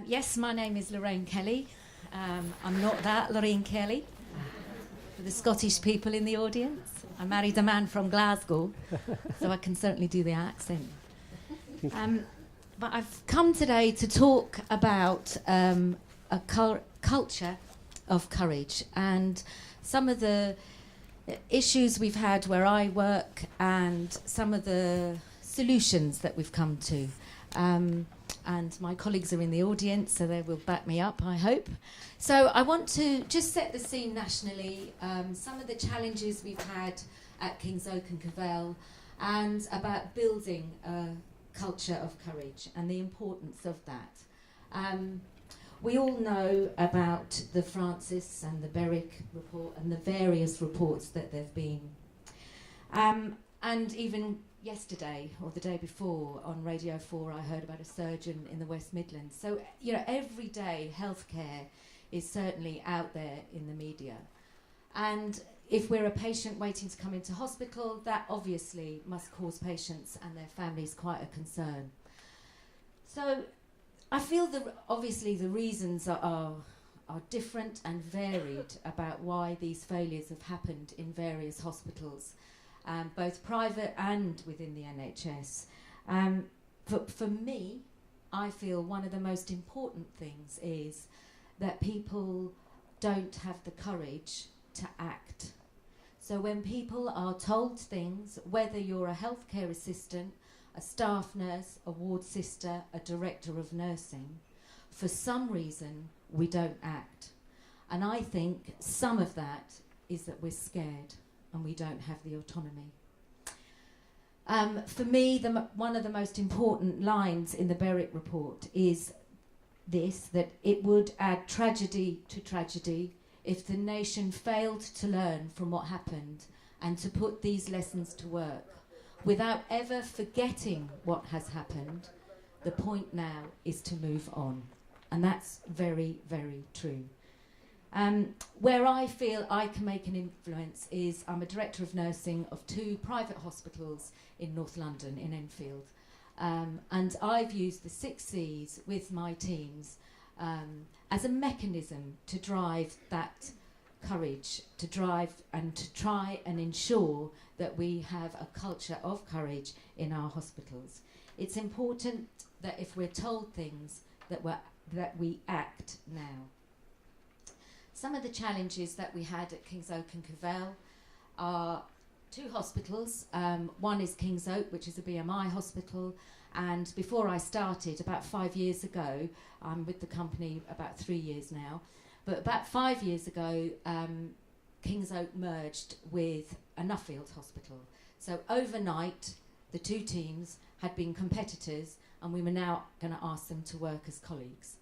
Yes, my name is Lorraine Kelly. I'm not that Lorraine Kelly. For the Scottish people in the audience, I married a man from Glasgow, so I can certainly do the accent. But I've come today to talk about a culture of courage and some of the issues we've had where I work and some of the solutions that we've come to. And my colleagues are in the audience, so they will back me up, I hope. So I want to just set the scene nationally, some of the challenges we've had at King's Oak and Cavell, and about building a culture of courage and the importance of that. We all know about the Francis and the Berwick report and the various reports that there have been. And even yesterday or the day before on Radio 4 I heard about a surgeon in the West Midlands. So, you know, every day healthcare is certainly out there in the media. And if we're a patient waiting to come into hospital, that obviously must cause patients and their families quite a concern. So I feel that obviously the reasons are different and varied about why these failures have happened in various hospitals. Both private and within the NHS. For me, I feel one of the most important things is that people don't have the courage to act. So when people are told things, whether you're a healthcare assistant, a staff nurse, a ward sister, a director of nursing, for some reason we don't act. And I think some of that is that we're scared and we don't have the autonomy. For me, one of the most important lines in the Berwick report is this, that it would add tragedy to tragedy if the nation failed to learn from what happened and to put these lessons to work. Without ever forgetting what has happened, the point now is to move on. And that's very, very true. Where I feel I can make an influence is I'm a director of nursing of 2 private hospitals in North London, in Enfield. And I've used the 6 C's with my teams as a mechanism to drive that courage, to drive and to try and ensure that we have a culture of courage in our hospitals. It's important that if we're told things that we act now. Some of the challenges that we had at King's Oak and Cavell are 2 hospitals. One is King's Oak, which is a BMI hospital, and before I started, about 5 years ago, I'm with the company about 3 years now, but about 5 years ago, King's Oak merged with a Nuffield hospital. So overnight, the 2 teams had been competitors, and we were now going to ask them to work as colleagues.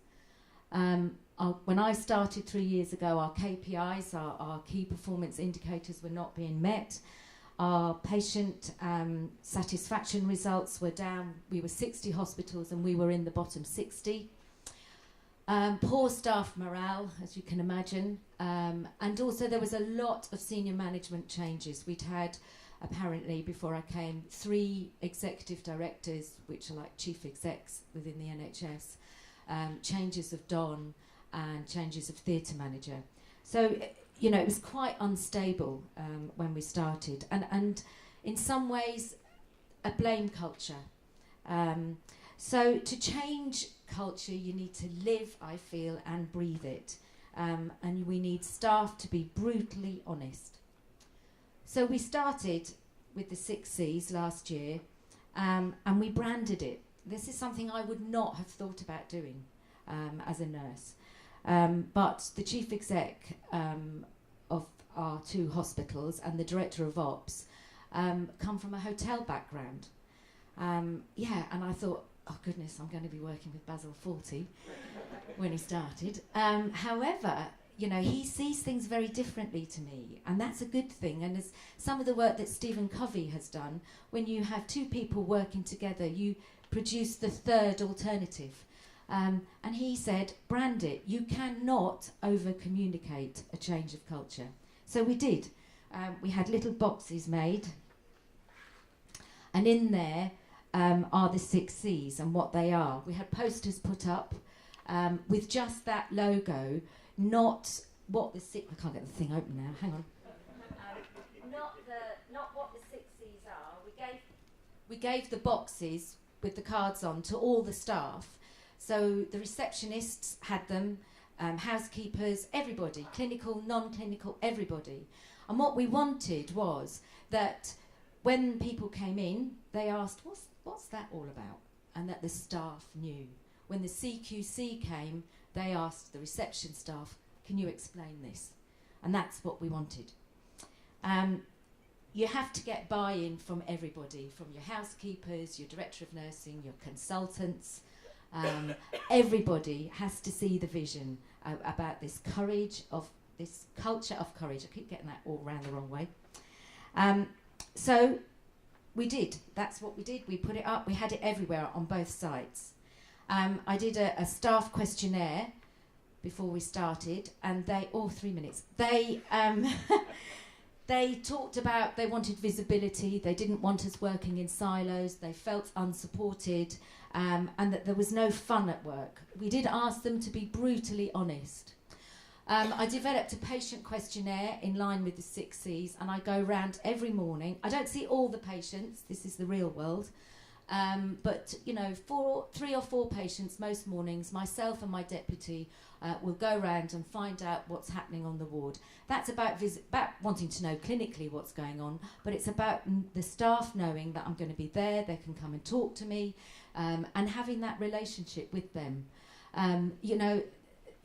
When I started 3 years ago, our KPIs, our key performance indicators, were not being met. Our patient satisfaction results were down. We were 60 hospitals and we were in the bottom 60. Poor staff morale, as you can imagine. And also there was a lot of senior management changes. We'd had, apparently, before I came, 3 executive directors, which are like chief execs within the NHS, changes of Don, and changes of theatre manager. So, you know, it was quite unstable when we started. And in some ways, a blame culture. So to change culture, you need to live, I feel, and breathe it. And we need staff to be brutally honest. So we started with the 6 C's last year, and we branded it. This is something I would not have thought about doing as a nurse. But the chief exec of our 2 hospitals and the director of ops come from a hotel background. And I thought, oh goodness, I'm going to be working with Basil Fawlty when he started. However, you know, he sees things very differently to me, and that's a good thing. And as some of the work that Stephen Covey has done, when you have 2 people working together, you produce the 3rd alternative. And he said, brand it. You cannot over-communicate a change of culture. So we did. We had little boxes made, and in there are the 6 C's and what they are. We had posters put up, with just that logo, not what the six... I can't get the thing open now, hang on. Not what the 6 Cs are. We gave the boxes with the cards on to all the staff. So the receptionists had them, housekeepers, everybody, clinical, non-clinical, everybody. And what we wanted was that when people came in, they asked, what's that all about? And that the staff knew. When the CQC came, they asked the reception staff, can you explain this? And that's what we wanted. You have to get buy-in from everybody, from your housekeepers, your director of nursing, your consultants. Everybody has to see the vision about this courage of this culture of courage. I keep getting that all round the wrong way. So we did. That's what we did. We put it up. We had it everywhere on both sites. I did a staff questionnaire before we started, and they, 3 minutes, they they talked about they wanted visibility, they didn't want us working in silos, they felt unsupported, and that there was no fun at work. We did ask them to be brutally honest. I developed a patient questionnaire in line with the 6 Cs, and I go round every morning. I don't see all the patients, this is the real world, but you know, 3 or 4 patients most mornings, myself and my deputy will go round and find out what's happening on the ward. That's about wanting to know clinically what's going on, but it's about the staff knowing that I'm going to be there, they can come and talk to me, and having that relationship with them. You know,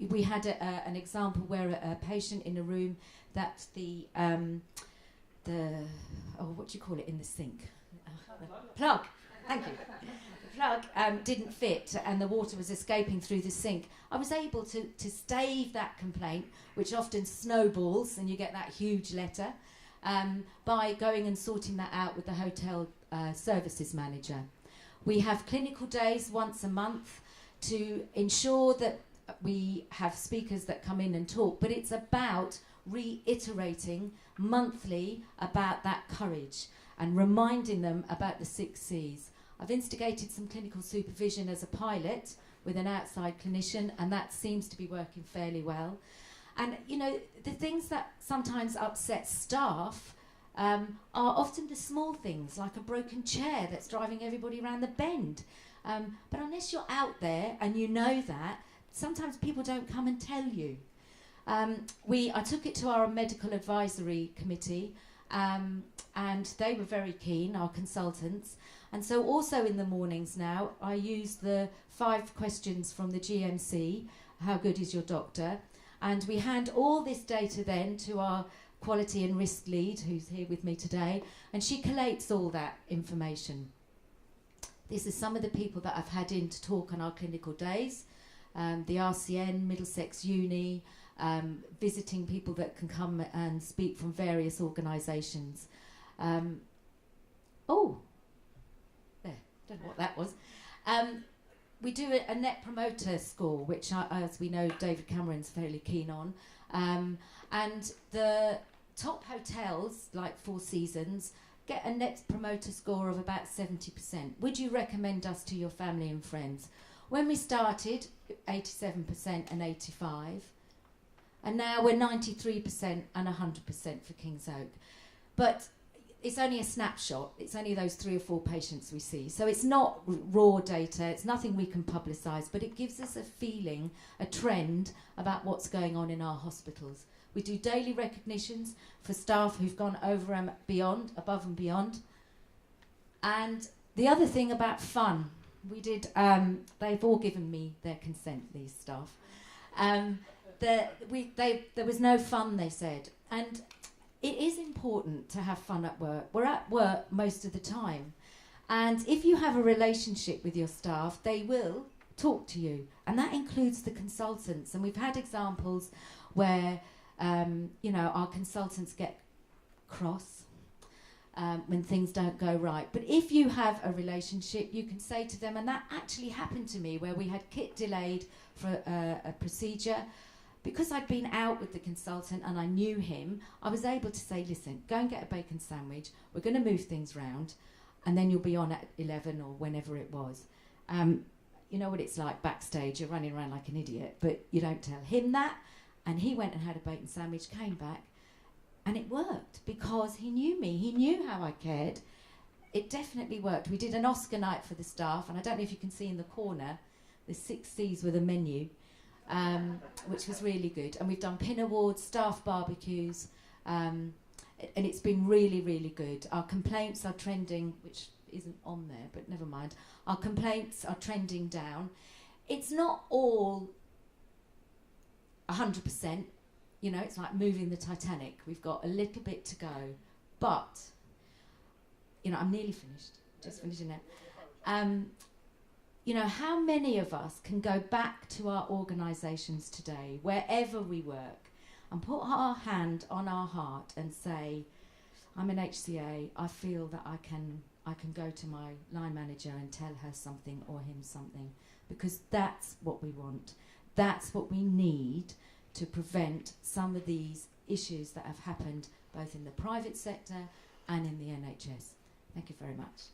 we had an example where a patient in a room that what do you call it in the sink? Plug. Thank you. The plug didn't fit and the water was escaping through the sink. I was able to stave that complaint, which often snowballs and you get that huge letter, by going and sorting that out with the hotel services manager. We have clinical days once a month to ensure that we have speakers that come in and talk, but it's about reiterating monthly about that courage and reminding them about the 6 Cs. I've instigated some clinical supervision as a pilot with an outside clinician, and that seems to be working fairly well. And you know, the things that sometimes upset staff are often the small things, like a broken chair that's driving everybody around the bend. But unless you're out there and you know that, sometimes people don't come and tell you. I took it to our medical advisory committee, and they were very keen, our consultants. And so also in the mornings now, I use the 5 questions from the GMC, how good is your doctor? And we hand all this data then to our quality and risk lead, who's here with me today, and she collates all that information. This is some of the people that I've had in to talk on our clinical days. The RCN, Middlesex Uni, visiting people that can come and speak from various organisations. There, don't know what that was. We do a net promoter score, which, as we know, David Cameron's fairly keen on. And the top hotels, like Four Seasons, get a net promoter score of about 70%. Would you recommend us to your family and friends? When we started, 87% and 85%. And now we're 93% and 100% for King's Oak. But it's only a snapshot. It's only those 3 or 4 patients we see. So it's not raw data. It's nothing we can publicise, but it gives us a feeling, a trend about what's going on in our hospitals. We do daily recognitions for staff who've gone over and beyond, above and beyond. And the other thing about fun, we did, they've all given me their consent, these staff. There was no fun, they said. And it is important to have fun at work. We're at work most of the time. And if you have a relationship with your staff, they will talk to you. And that includes the consultants. And we've had examples where, our consultants get cross when things don't go right. But if you have a relationship, you can say to them, and that actually happened to me where we had kit delayed for a procedure. Because I'd been out with the consultant and I knew him, I was able to say, listen, go and get a bacon sandwich, we're going to move things round, and then you'll be on at 11 or whenever it was. you know what it's like backstage, you're running around like an idiot, but you don't tell him that. And he went and had a bacon sandwich, came back, and it worked because he knew me. He knew how I cared. It definitely worked. We did an Oscar night for the staff, and I don't know if you can see in the corner, the 6 C's with a menu, which was really good. And we've done pin awards, staff barbecues, and it's been really, really good. Our complaints are trending, which isn't on there, but never mind. Our complaints are trending down. It's not all 100%, you know, it's like moving the Titanic. We've got a little bit to go, but, you know, I'm nearly finished, just finishing it. You know, how many of us can go back to our organisations today, wherever we work, and put our hand on our heart and say, I'm an HCA, I feel that I can go to my line manager and tell her something or him something, because that's what we want. That's what we need to prevent some of these issues that have happened both in the private sector and in the NHS. Thank you very much.